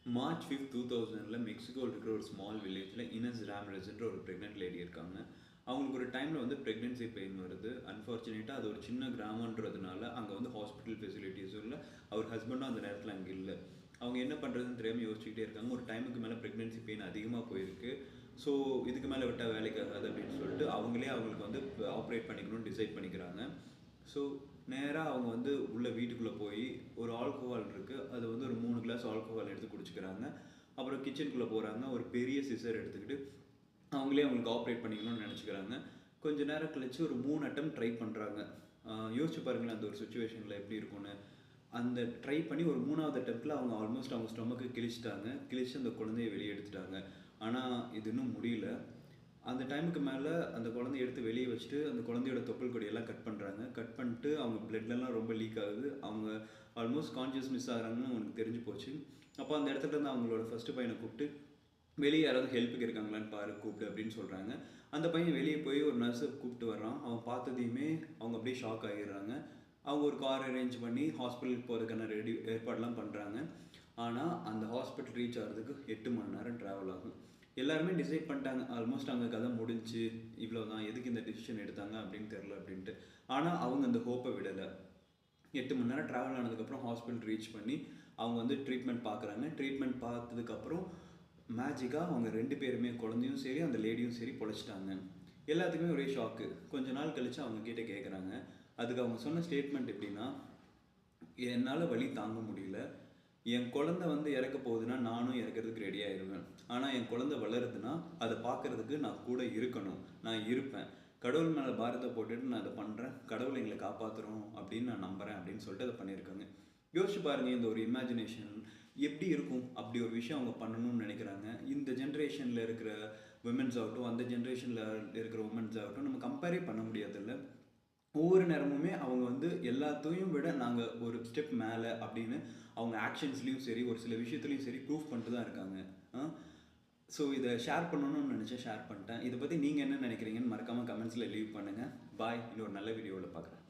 March 5th 2000ல மெக்சிகோவில் இருக்கிற ஒரு ஸ்மால் வில்லேஜில் இனஸ் ராம்ரெஸ்ன்ற ஒரு ப்ரெக்னென்ட் லேடி இருக்காங்க. அவங்களுக்கு ஒரு டைமில் வந்து ப்ரெக்னென்சி பெயின் வருது. அன்ஃபார்ச்சுனேட்டாக அது ஒரு சின்ன கிராமன்றதுனால அங்கே வந்து ஹாஸ்பிட்டல் ஃபெசிலிட்டிஸும் இல்லை. அவர் ஹஸ்பண்டும் அந்த நேரத்தில் அங்கே இல்லை. அவங்க என்ன பண்ணுறதுன்னு தெரியாமல் யோசிச்சுக்கிட்டே இருக்காங்க. ஒரு டைமுக்கு மேலே ப்ரெக்னென்சி பெயின் அதிகமாக போயிருக்கு. ஸோ இதுக்கு மேலே விட்டால் வேலைக்கு ஆகாது அப்படின்னு சொல்லிட்டு அவங்களே அவங்களுக்கு வந்து ஆப்ரேட் பண்ணிக்கணும்னு டிசைட் பண்ணிக்கிறாங்க. ஸோ நேராக அவங்க வந்து உள்ள வீட்டுக்குள்ளே போய் ஒரு ஆல்கோஹால் இருக்குது, அது வந்து ஒரு 3 கிளாஸ் ஆல்கோஹால் எடுத்து குடிச்சிக்கிறாங்க. அப்புறம் கிச்சனுக்குள்ளே போகிறாங்க. ஒரு பெரிய சிசர் எடுத்துக்கிட்டு அவங்களே அவங்களுக்கு ஆப்ரேட் பண்ணிக்கணும்னு நினச்சிக்கிறாங்க. கொஞ்ச நேரம் கழிச்சு ஒரு 3 அட்டம் ட்ரை பண்ணுறாங்க. யோசிச்சு பாருங்களேன் அந்த ஒரு சுச்சுவேஷனில் எப்படி இருக்கும்னு. அந்த ட்ரை பண்ணி ஒரு 3வது அட்டம்ப்டில் அவங்க ஆல்மோஸ்ட் அவங்க ஸ்டொமக்கு கிழிச்சிட்டாங்க. கிழிச்சு அந்த குழந்தைய வெளியே எடுத்துட்டாங்க. ஆனால் இது இன்னும் முடியல. அந்த டைமுக்கு மேலே அந்த குழந்தைய எடுத்து வெளியே வச்சுட்டு அந்த குழந்தையோட தொப்புள் கொடியெல்லாம் கட் பண்ணுறாங்க. கட் பண்ணிட்டு அவங்க பிளட்லலாம் ரொம்ப லீக் ஆகுது. அவங்க ஆல்மோஸ்ட் கான்ஷியஸ் மிஸ் ஆகிறாங்கன்னு அவங்களுக்கு தெரிஞ்சு போச்சு. அப்போ அந்த இடத்துல இருந்து அவங்களோட ஃபஸ்ட்டு பையனை கூப்பிட்டு வெளியே யாராவது ஹெல்ப்புக்கு இருக்காங்களான்னு பாரு, கூப்பிட்டு அப்படின்னு சொல்கிறாங்க. அந்த பையன் வெளியே போய் ஒரு நர்ஸை கூப்பிட்டு வர்றான். அவன் பார்த்ததையுமே அவங்க அப்படியே ஷாக் ஆகிடுறாங்க. அவங்க ஒரு கார் அரேஞ்ச் பண்ணி ஹாஸ்பிட்டலுக்கு போகிறதுக்கான ஏற்பாடெலாம் பண்ணுறாங்க. ஆனால் அந்த ஹாஸ்பிட்டல் ரீச் ஆகிறதுக்கு 8 மணி நேரம் ட்ராவல் ஆகும். எல்லாருமே டிசைட் பண்ணிட்டாங்க, ஆல்மோஸ்ட் அங்கே கதை முடிஞ்சு, இவ்வளோ தான், எதுக்கு இந்த டிசிஷன் எடுத்தாங்க அப்படின்னு தெரில அப்படின்ட்டு. ஆனால் அவங்க அந்த ஹோப்பை விடலை. 8 மணி நேரம் ட்ராவல் ஆனதுக்கப்புறம் ஹாஸ்பிட்டல் ரீச் பண்ணி அவங்க வந்து ட்ரீட்மெண்ட் பார்க்குறாங்க. ட்ரீட்மெண்ட் பார்த்ததுக்கப்புறம் மேஜிக்காக அவங்க 2 பேருமே, குழந்தையும் சரி அந்த லேடியும் சரி, பொழைச்சிட்டாங்க. எல்லாத்துக்குமே ஒரே ஷாக்கு. கொஞ்ச நாள் கழித்து அவங்க கிட்டே கேட்குறாங்க. அதுக்கு அவங்க சொன்ன ஸ்டேட்மெண்ட் எப்படின்னா, என்னால் வலி தாங்க முடியல, என் குழந்தை வந்து இறக்க போகுதுன்னா நானும் இறக்கிறதுக்கு ரெடி ஆயிடுவேன். ஆனால் என் குழந்தை வளருதுன்னா அதை பார்க்குறதுக்கு நான் கூட இருக்கணும், நான் இருப்பேன். கடவுள் மேலே பாரத்தை போட்டுட்டு நான் அதை பண்ணுறேன், கடவுள் எங்களை காப்பாற்றுறோம் அப்படின்னு நான் நம்புகிறேன் அப்படின்னு சொல்லிட்டு அதை பண்ணியிருக்காங்க. யோசிச்சு பாருங்கள், இந்த ஒரு இமேஜினேஷன் எப்படி இருக்கும். அப்படி ஒரு விஷயம் அவங்க பண்ணணும்னு நினைக்கிறாங்க. இந்த ஜென்ரேஷனில் இருக்கிற விமென்ஸ் ஆகட்டும், அந்த ஜென்ரேஷனில் இருக்கிற உமன்ஸ் ஆகட்டும், நம்ம கம்பேரே பண்ண முடியாதுல்ல. ஒவ்வொரு நேரமுமே அவங்க வந்து எல்லாத்தையும் விட நாங்கள் ஒரு ஸ்டெப் மேலே அப்படின்னு அவங்க ஆக்ஷன்ஸ்லேயும் சரி, ஒரு சில விஷயத்துலையும் சரி ப்ரூவ் பண்ணிட்டு தான் இருக்காங்க. ஸோ இதை ஷேர் பண்ணணும்னு நினச்சேன், ஷேர் பண்ணிட்டேன். இதை பற்றி நீங்கள் என்ன நினைக்கிறீங்கன்னு மறக்காமல் கமெண்ட்ஸில் லீவ் பண்ணுங்கள். பாய். இன்னொரு நல்ல வீடியோவில் பார்க்குறேன்.